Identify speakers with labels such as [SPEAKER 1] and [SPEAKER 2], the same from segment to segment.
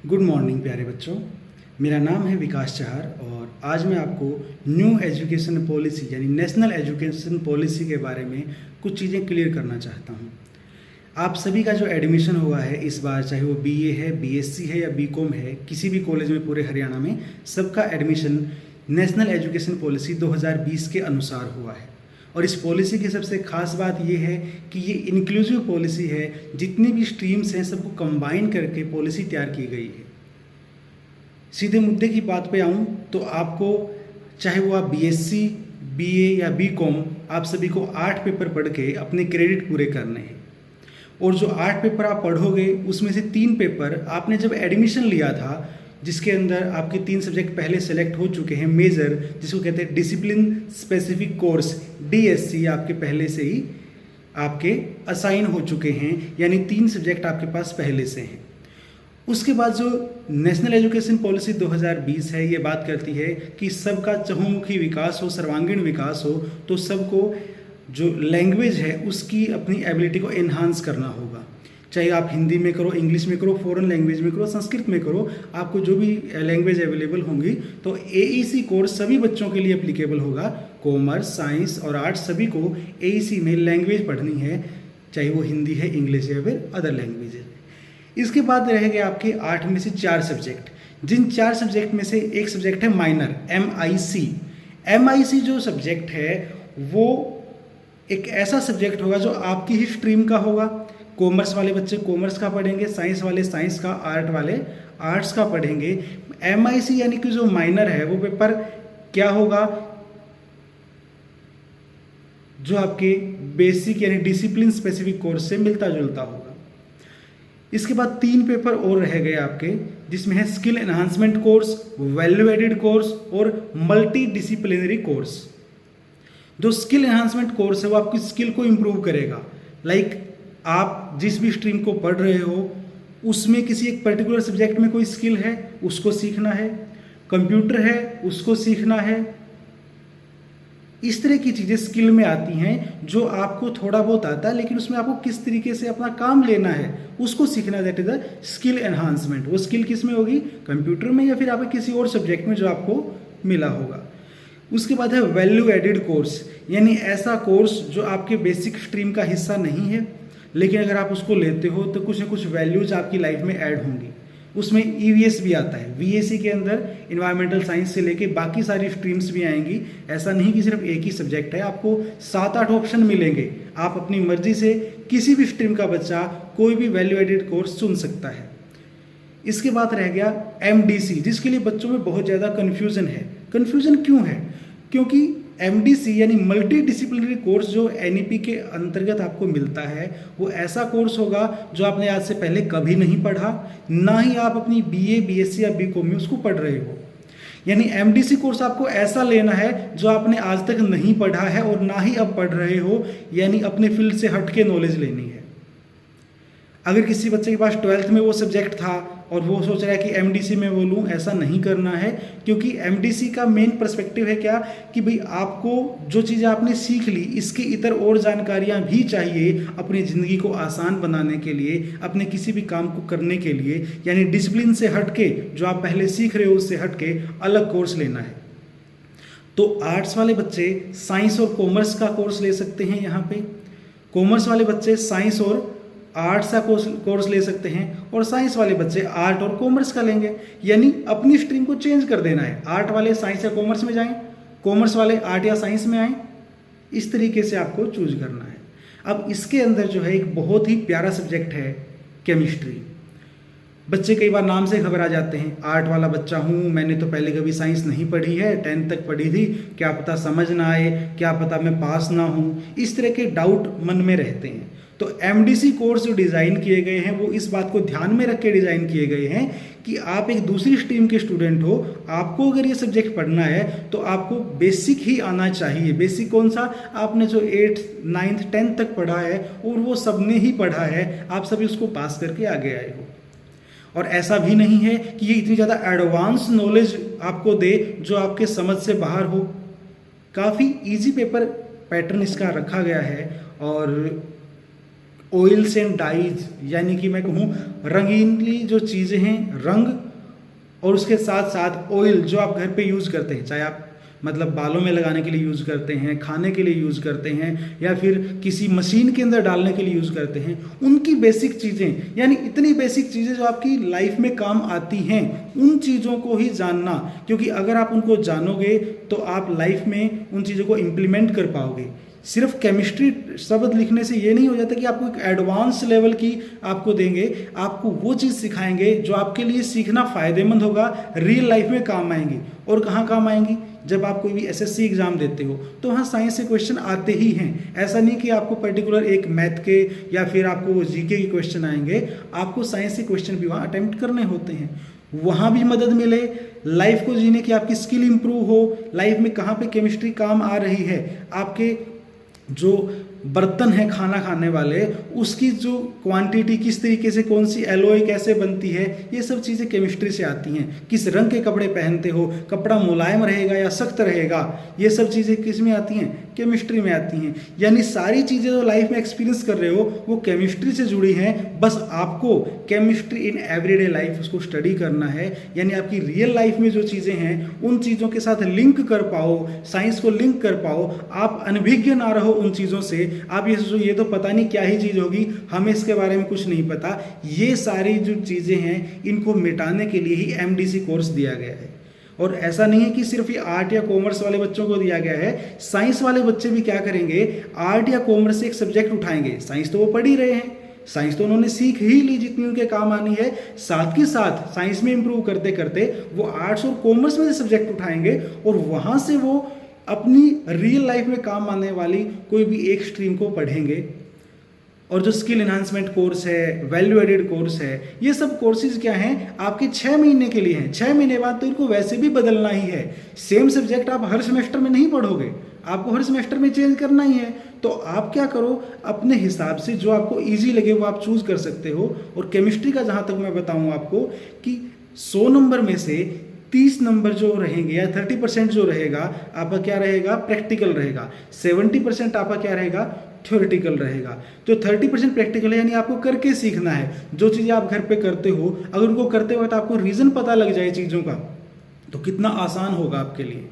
[SPEAKER 1] Good morning प्यारे बच्चों। मेरा नाम है विकास चहर और आज मैं आपको न्यू एजुकेशन पॉलिसी यानी नेशनल एजुकेशन पॉलिसी के बारे में कुछ चीज़ें क्लियर करना चाहता हूँ। आप सभी का जो एडमिशन हुआ है इस बार, चाहे वो बीए है, बीएससी है या बीकॉम है, किसी भी कॉलेज में पूरे हरियाणा में सबका एडमिशन नेशनल एजुकेशन पॉलिसी 2020 के अनुसार हुआ है। और इस पॉलिसी की सबसे खास बात ये है कि ये इंक्लूसिव पॉलिसी है। जितनी भी स्ट्रीम्स हैं सबको कंबाइन करके पॉलिसी तैयार की गई है। सीधे मुद्दे की बात पे आऊँ तो आपको, चाहे वो आप बीएससी, बीए या बीकॉम, आप सभी को 8 पेपर पढ़ के अपने क्रेडिट पूरे करने हैं। और जो 8 पेपर आप पढ़ोगे उसमें से 3 पेपर आपने जब एडमिशन लिया था, जिसके अंदर आपके 3 सब्जेक्ट पहले सेलेक्ट हो चुके हैं मेजर, जिसको कहते हैं डिसिप्लिन स्पेसिफिक कोर्स, डीएससी, आपके पहले से ही आपके असाइन हो चुके हैं, यानी 3 सब्जेक्ट आपके पास पहले से हैं। उसके बाद जो नेशनल एजुकेशन पॉलिसी 2020 है, ये बात करती है कि सबका चहुमुखी विकास हो, सर्वांगीण विकास हो, तो सबको जो लैंग्वेज है उसकी अपनी एबिलिटी को एनहांस करना होगा। चाहे आप हिंदी में करो, इंग्लिश में करो, फॉरेन लैंग्वेज में करो, संस्कृत में करो, आपको जो भी लैंग्वेज अवेलेबल होंगी, तो एईसी कोर्स सभी बच्चों के लिए एप्लीकेबल होगा। कॉमर्स, साइंस और आर्ट्स सभी को एईसी में लैंग्वेज पढ़नी है, चाहे वो हिंदी है, इंग्लिश या फिर अदर लैंग्वेज है। इसके बाद रह गए आपके 8 में से 4 सब्जेक्ट। जिन 4 सब्जेक्ट में से एक सब्जेक्ट है माइनर, MIC। MIC जो सब्जेक्ट है वो एक ऐसा सब्जेक्ट होगा जो आपकी ही स्ट्रीम का होगा। कॉमर्स वाले बच्चे कॉमर्स का पढ़ेंगे, साइंस वाले साइंस का, आर्ट वाले आर्ट्स का पढ़ेंगे। MIC यानी कि जो माइनर है वो पेपर क्या होगा, जो आपके बेसिक यानी डिसिप्लिन स्पेसिफिक कोर्स से मिलता जुलता होगा। इसके बाद 3 पेपर और रह गए आपके, जिसमें है skill enhancement course, value added course और मल्टी डिसिप्लिनरी कोर्स। जो स्किल एनहांसमेंट कोर्स है वो आपकी स्किल को इम्प्रूव करेगा। लाइक आप जिस भी स्ट्रीम को पढ़ रहे हो उसमें किसी एक पर्टिकुलर सब्जेक्ट में कोई स्किल है, उसको सीखना है, कंप्यूटर है उसको सीखना है। इस तरह की चीज़ें स्किल में आती हैं जो आपको थोड़ा बहुत आता है, लेकिन उसमें आपको किस तरीके से अपना काम लेना है उसको सीखना, that is the skill enhancement. वो स्किल किस में होगी, कंप्यूटर में या फिर आपके किसी और सब्जेक्ट में जो आपको मिला होगा। उसके बाद है वैल्यू एडेड कोर्स, यानी ऐसा कोर्स जो आपके बेसिक स्ट्रीम का हिस्सा नहीं है, लेकिन अगर आप उसको लेते हो तो कुछ ना कुछ वैल्यूज आपकी लाइफ में ऐड होंगी। उसमें ईवीएस भी आता है, वीएसी के अंदर इन्वायरमेंटल साइंस से लेके बाकी सारी स्ट्रीम्स भी आएंगी। ऐसा नहीं कि सिर्फ एक ही सब्जेक्ट है, आपको 7-8 ऑप्शन मिलेंगे। आप अपनी मर्जी से किसी भी स्ट्रीम का बच्चा कोई भी वैल्यू एडेड कोर्स चुन सकता है। इसके बाद रह गया MDC, जिसके लिए बच्चों में बहुत ज़्यादा कन्फ्यूज़न है। कन्फ्यूज़न क्यों है, क्योंकि MDC यानी मल्टी डिसिप्लिनरी कोर्स जो NEP के अंतर्गत आपको मिलता है, वो ऐसा कोर्स होगा जो आपने आज से पहले कभी नहीं पढ़ा, ना ही आप अपनी BA, BSc या BCom में उसको पढ़ रहे हो। यानी MDC कोर्स आपको ऐसा लेना है जो आपने आज तक नहीं पढ़ा है और ना ही अब पढ़ रहे हो, यानी अपने फील्ड से हट के नॉलेज लेनी है। अगर किसी बच्चे के पास 12th में वो सब्जेक्ट था और वो सोच रहा है कि MDC में वो लूँ, ऐसा नहीं करना है, क्योंकि MDC का मेन पर्सपेक्टिव है क्या कि भाई आपको जो चीज़ें आपने सीख ली इसके इतर और जानकारियाँ भी चाहिए अपनी ज़िंदगी को आसान बनाने के लिए, अपने किसी भी काम को करने के लिए। यानी डिसिप्लिन से हट के जो आप पहले सीख रहे हो उससे हट के अलग कोर्स लेना है। तो आर्ट्स वाले बच्चे साइंस और कॉमर्स का कोर्स ले सकते हैं यहाँ पे, कॉमर्स वाले बच्चे साइंस और आर्ट्स का कोर्स ले सकते हैं, और साइंस वाले बच्चे आर्ट और कॉमर्स का लेंगे। यानी अपनी स्ट्रीम को चेंज कर देना है, आर्ट वाले साइंस या कॉमर्स में जाएं, कॉमर्स वाले आर्ट या साइंस में आएँ, इस तरीके से आपको चूज करना है। अब इसके अंदर जो है एक बहुत ही प्यारा सब्जेक्ट है केमिस्ट्री। बच्चे कई बार नाम से घबरा जाते हैं, आर्ट वाला बच्चा हूँ, मैंने तो पहले कभी साइंस नहीं पढ़ी है, 10th तक पढ़ी थी, क्या पता समझ ना आए, क्या पता मैं पास ना हूँ, इस तरह के डाउट मन में रहते हैं। तो MDC कोर्स जो डिज़ाइन किए गए हैं वो इस बात को ध्यान में रख के डिज़ाइन किए गए हैं कि आप एक दूसरी स्ट्रीम के स्टूडेंट हो, आपको अगर ये सब्जेक्ट पढ़ना है तो आपको बेसिक ही आना चाहिए। बेसिक कौन सा, आपने जो 8th, 9th, 10th तक पढ़ा है और वो सबने ही पढ़ा है, आप सभी उसको पास करके आगे आए हो। और ऐसा भी नहीं है कि ये इतनी ज़्यादा एडवांस नॉलेज आपको दे जो आपके समझ से बाहर हो। काफ़ी ईजी पेपर पैटर्न इसका रखा गया है और ऑयल्स एंड डाइज, यानी कि मैं कहूँ रंगीली जो चीज़ें हैं, रंग, और उसके साथ साथ ऑयल जो आप घर पे यूज़ करते हैं, चाहे आप मतलब बालों में लगाने के लिए यूज़ करते हैं, खाने के लिए यूज़ करते हैं, या फिर किसी मशीन के अंदर डालने के लिए यूज़ करते हैं, उनकी बेसिक चीज़ें, यानी इतनी बेसिक चीज़ें जो आपकी लाइफ में काम आती हैं, उन चीज़ों को ही जानना, क्योंकि अगर आप उनको जानोगे तो आप लाइफ में उन चीज़ों को इम्प्लीमेंट कर पाओगे। सिर्फ केमिस्ट्री शब्द लिखने से ये नहीं हो जाता कि आपको एक एडवांस लेवल की आपको देंगे, आपको वो चीज़ सिखाएंगे जो आपके लिए सीखना फ़ायदेमंद होगा, रियल लाइफ में काम आएंगी। और कहाँ काम आएंगी? जब आप कोई भी एसएससी एग्जाम देते हो तो वहाँ साइंस से क्वेश्चन आते ही हैं। ऐसा नहीं कि आपको पर्टिकुलर एक मैथ के या फिर आपको जीके के क्वेश्चन आएंगे, आपको साइंस के क्वेश्चन भी वहाँ अटेम्प्ट करने होते हैं। वहाँ भी मदद मिले, लाइफ को जीने की आपकी स्किल इंप्रूव हो, लाइफ में कहाँ पे केमिस्ट्री काम आ रही है, आपके जो बर्तन है खाना खाने वाले, उसकी जो क्वांटिटी किस तरीके से, कौन सी एलॉय कैसे बनती है, ये सब चीज़ें केमिस्ट्री से आती हैं। किस रंग के कपड़े पहनते हो, कपड़ा मुलायम रहेगा या सख्त रहेगा, ये सब चीज़ें किस में आती हैं? केमिस्ट्री में आती हैं। यानी सारी चीज़ें जो लाइफ में एक्सपीरियंस कर रहे हो वो केमिस्ट्री से जुड़ी हैं। बस आपको केमिस्ट्री इन एवरीडे लाइफ उसको स्टडी करना है, यानी आपकी रियल लाइफ में जो चीज़ें हैं उन चीज़ों के साथ लिंक कर पाओ, साइंस को लिंक कर पाओ, आप अनभिज्ञ ना रहो उन चीज़ों से। आप ये सोचो ये तो पता नहीं क्या ही चीज़ होगी, हमें इसके बारे में कुछ नहीं पता। ये सारी जो चीज़ें हैं इनको मिटाने के लिए ही एमडीसी कोर्स दिया गया है। और ऐसा नहीं है कि सिर्फ ये आर्ट या कॉमर्स वाले बच्चों को दिया गया है, साइंस वाले बच्चे भी क्या करेंगे, आर्ट या कॉमर्स से एक सब्जेक्ट उठाएंगे। साइंस तो वो पढ़ ही रहे हैं, साइंस तो उन्होंने सीख ही ली जितनी उनके काम आनी है, साथ के साथ साइंस में इंप्रूव करते करते वो आर्ट्स और कॉमर्स में से सब्जेक्ट उठाएंगे और वहाँ से वो अपनी रियल लाइफ में काम आने वाली कोई भी एक स्ट्रीम को पढ़ेंगे। और जो स्किल एनहांसमेंट कोर्स है, वैल्यू एडेड कोर्स है, ये सब कोर्सेज क्या हैं, आपके 6 महीने के लिए हैं। 6 महीने बाद तो इनको वैसे भी बदलना ही है। सेम सब्जेक्ट आप हर सेमेस्टर में नहीं पढ़ोगे, आपको हर सेमेस्टर में चेंज करना ही है। तो आप क्या करो, अपने हिसाब से जो आपको ईजी लगे वो आप चूज कर सकते हो। और केमिस्ट्री का जहाँ तक मैं बताऊँ आपको कि 100 नंबर में से 30 नंबर जो रहेंगे या 30% जो रहेगा आपका क्या रहेगा, प्रैक्टिकल रहेगा। 70% आपका क्या रहेगा, थ्योरेटिकल रहेगा। तो 30% प्रैक्टिकल है, यानी आपको करके सीखना है। जो चीज़ें आप घर पे करते हो, अगर उनको करते हो तो आपको रीज़न पता लग जाए चीज़ों का, तो कितना आसान होगा आपके लिए।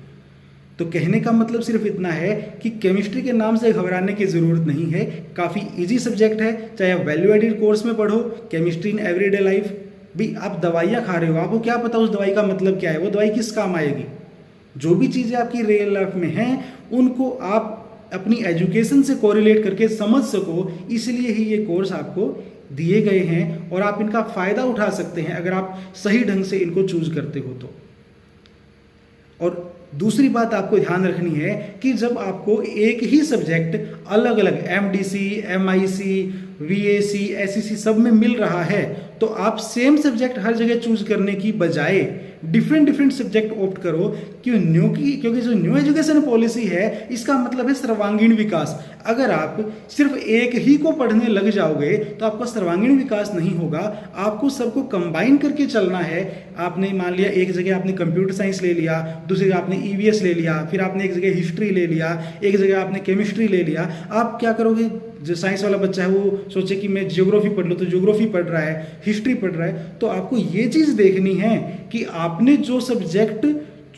[SPEAKER 1] तो कहने का मतलब सिर्फ इतना है कि केमिस्ट्री के नाम से घबराने की ज़रूरत नहीं है। काफ़ी इजी सब्जेक्ट है, चाहे आप वैल्यू एडेड कोर्स में पढ़ो, केमिस्ट्री इन एवरीडे लाइफ भी। आप दवाइयाँ खा रहे हो, आपको क्या पता उस दवाई का मतलब क्या है, वो दवाई किस काम आएगी। जो भी चीज़ें आपकी रियल लाइफ में हैं उनको आप अपनी एजुकेशन से कोरिलेट करके समझ सको, इसलिए ही ये कोर्स आपको दिए गए हैं और आप इनका फ़ायदा उठा सकते हैं अगर आप सही ढंग से इनको चूज करते हो तो। और दूसरी बात आपको ध्यान रखनी है कि जब आपको एक ही सब्जेक्ट अलग अलग एमडीसी, एमआईसी, वीएसी, एसईसी सब में मिल रहा है, तो आप सेम सब्जेक्ट हर जगह चूज करने की बजाय डिफरेंट सब्जेक्ट ऑप्ट करो। क्योंकि जो न्यू एजुकेशन पॉलिसी है इसका मतलब है सर्वांगीण विकास। अगर आप सिर्फ एक ही को पढ़ने लग जाओगे तो आपका सर्वांगीण विकास नहीं होगा। आपको सबको कंबाइन करके चलना है। आपने मान लिया एक जगह आपने कंप्यूटर साइंस ले लिया, दूसरी जगह आपने ईवीएस ले लिया, फिर आपने एक जगह हिस्ट्री ले लिया, एक जगह आपने केमिस्ट्री ले लिया। आप क्या करोगे, जो साइंस वाला बच्चा है वो सोचे कि मैं ज्योग्राफी पढ़ लूँ, तो ज्योग्राफी पढ़ रहा है, हिस्ट्री पढ़ रहा है। तो आपको ये चीज़ देखनी है कि आपने जो सब्जेक्ट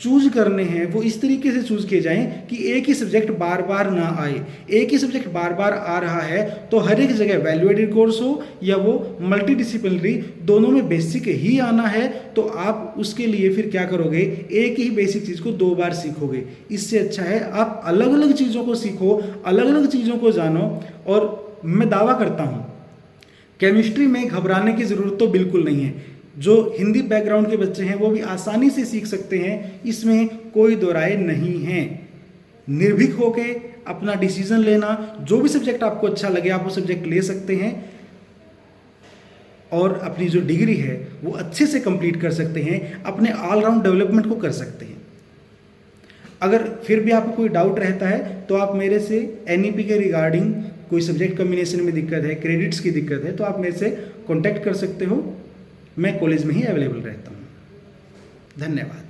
[SPEAKER 1] चूज करने हैं वो इस तरीके से चूज किए जाएं कि एक ही सब्जेक्ट बार बार ना आए। एक ही सब्जेक्ट बार बार आ रहा है तो हर एक जगह वैल्यू एडेड कोर्स हो या वो मल्टी डिसिप्लिनरी, दोनों में बेसिक ही आना है। तो आप उसके लिए फिर क्या करोगे, एक ही बेसिक चीज़ को 2 बार सीखोगे। इससे अच्छा है आप अलग अलग चीज़ों को सीखो, अलग अलग चीज़ों को जानो। और मैं दावा करता हूँ केमिस्ट्री में घबराने की ज़रूरत तो बिल्कुल नहीं है। जो हिंदी बैकग्राउंड के बच्चे हैं वो भी आसानी से सीख सकते हैं, इसमें कोई दो राय नहीं है। निर्भीक होके अपना डिसीजन लेना, जो भी सब्जेक्ट आपको अच्छा लगे आप वो सब्जेक्ट ले सकते हैं और अपनी जो डिग्री है वो अच्छे से कंप्लीट कर सकते हैं, अपने ऑलराउंड डेवलपमेंट को कर सकते हैं। अगर फिर भी आपको कोई डाउट रहता है तो आप मेरे से एनईपी के रिगार्डिंग कोई सब्जेक्ट कॉम्बिनेशन में दिक्कत है, क्रेडिट्स की दिक्कत है, तो आप मेरे से कॉन्टैक्ट कर सकते हो। मैं कॉलेज में ही अवेलेबल रहता हूँ। धन्यवाद।